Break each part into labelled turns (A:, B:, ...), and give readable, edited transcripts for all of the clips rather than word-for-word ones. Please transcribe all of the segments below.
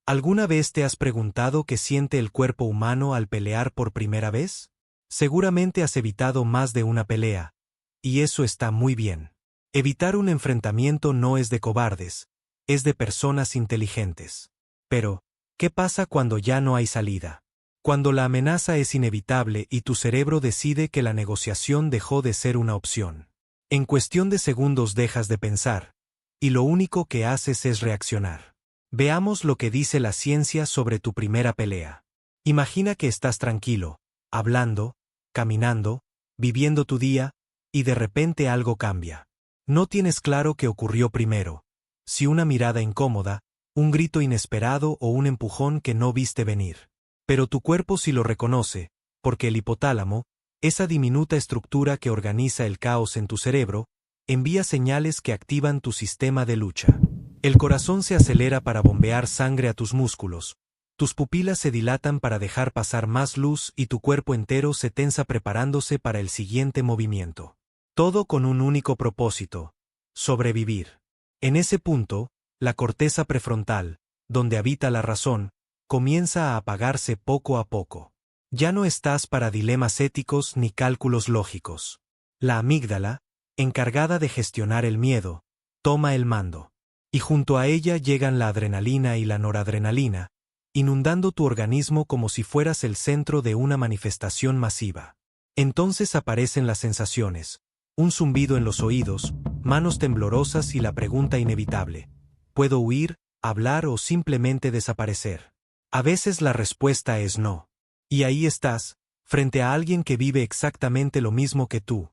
A: ¿Alguna vez te has preguntado qué siente el cuerpo humano al pelear por primera vez? Seguramente has evitado más de una pelea, y eso está muy bien. Evitar un enfrentamiento no es de cobardes, es de personas inteligentes. Pero, ¿qué pasa cuando ya no hay salida? Cuando la amenaza es inevitable y tu cerebro decide que la negociación dejó de ser una opción. En cuestión de segundos dejas de pensar, y lo único que haces es reaccionar. Veamos lo que dice la ciencia sobre tu primera pelea. Imagina que estás tranquilo, hablando, caminando, viviendo tu día, y de repente algo cambia. No tienes claro qué ocurrió primero, si una mirada incómoda, un grito inesperado o un empujón que no viste venir. Pero tu cuerpo sí lo reconoce, porque el hipotálamo, esa diminuta estructura que organiza el caos en tu cerebro, envía señales que activan tu sistema de lucha. El corazón se acelera para bombear sangre a tus músculos, tus pupilas se dilatan para dejar pasar más luz y tu cuerpo entero se tensa preparándose para el siguiente movimiento. Todo con un único propósito: sobrevivir. En ese punto, la corteza prefrontal, donde habita la razón, comienza a apagarse poco a poco. Ya no estás para dilemas éticos ni cálculos lógicos. La amígdala, encargada de gestionar el miedo, toma el mando. Y junto a ella llegan la adrenalina y la noradrenalina, inundando tu organismo como si fueras el centro de una manifestación masiva. Entonces aparecen las sensaciones, un zumbido en los oídos, manos temblorosas y la pregunta inevitable: ¿puedo huir, hablar o simplemente desaparecer? A veces la respuesta es no. Y ahí estás, frente a alguien que vive exactamente lo mismo que tú,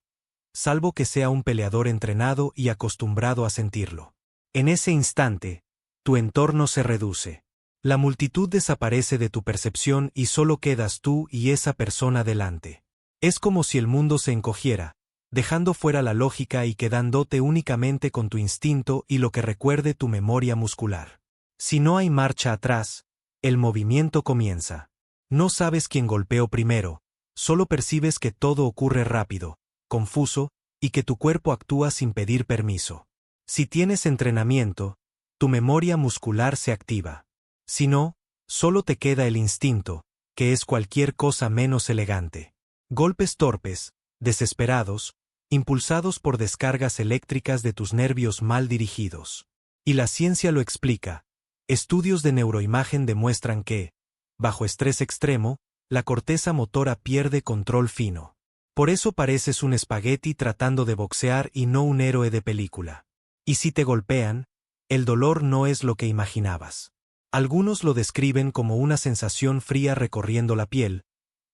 A: salvo que sea un peleador entrenado y acostumbrado a sentirlo. En ese instante, tu entorno se reduce. La multitud desaparece de tu percepción y solo quedas tú y esa persona delante. Es como si el mundo se encogiera, dejando fuera la lógica y quedándote únicamente con tu instinto y lo que recuerde tu memoria muscular. Si no hay marcha atrás, el movimiento comienza. No sabes quién golpeó primero, solo percibes que todo ocurre rápido, confuso, y que tu cuerpo actúa sin pedir permiso. Si tienes entrenamiento, tu memoria muscular se activa. Si no, solo te queda el instinto, que es cualquier cosa menos elegante. Golpes torpes, desesperados, impulsados por descargas eléctricas de tus nervios mal dirigidos. Y la ciencia lo explica. Estudios de neuroimagen demuestran que, bajo estrés extremo, la corteza motora pierde control fino. Por eso pareces un espagueti tratando de boxear y no un héroe de película. Y si te golpean, el dolor no es lo que imaginabas. Algunos lo describen como una sensación fría recorriendo la piel,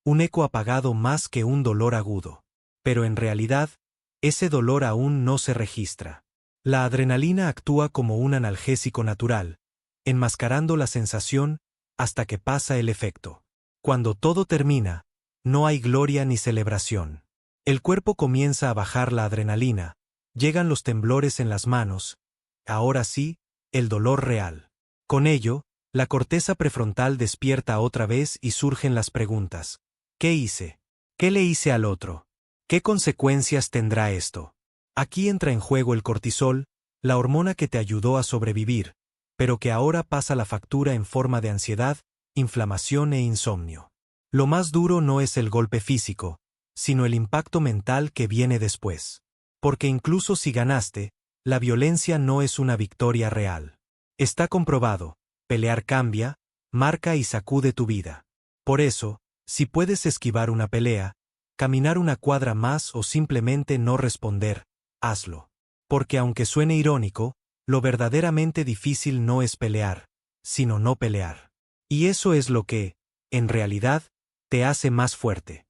A: un eco apagado más que un dolor agudo. Pero en realidad, ese dolor aún no se registra. La adrenalina actúa como un analgésico natural, enmascarando la sensación hasta que pasa el efecto. Cuando todo termina, no hay gloria ni celebración. El cuerpo comienza a bajar la adrenalina, llegan los temblores en las manos, ahora sí, el dolor real. Con ello, la corteza prefrontal despierta otra vez y surgen las preguntas: ¿qué hice? ¿Qué le hice al otro? ¿Qué consecuencias tendrá esto? Aquí entra en juego el cortisol, la hormona que te ayudó a sobrevivir, pero que ahora pasa la factura en forma de ansiedad, inflamación e insomnio. Lo más duro no es el golpe físico, sino el impacto mental que viene después. Porque incluso si ganaste, la violencia no es una victoria real. Está comprobado, pelear cambia, marca y sacude tu vida. Por eso, si puedes esquivar una pelea, caminar una cuadra más o simplemente no responder, hazlo. Porque aunque suene irónico, lo verdaderamente difícil no es pelear, sino no pelear. Y eso es lo que, en realidad, te hace más fuerte.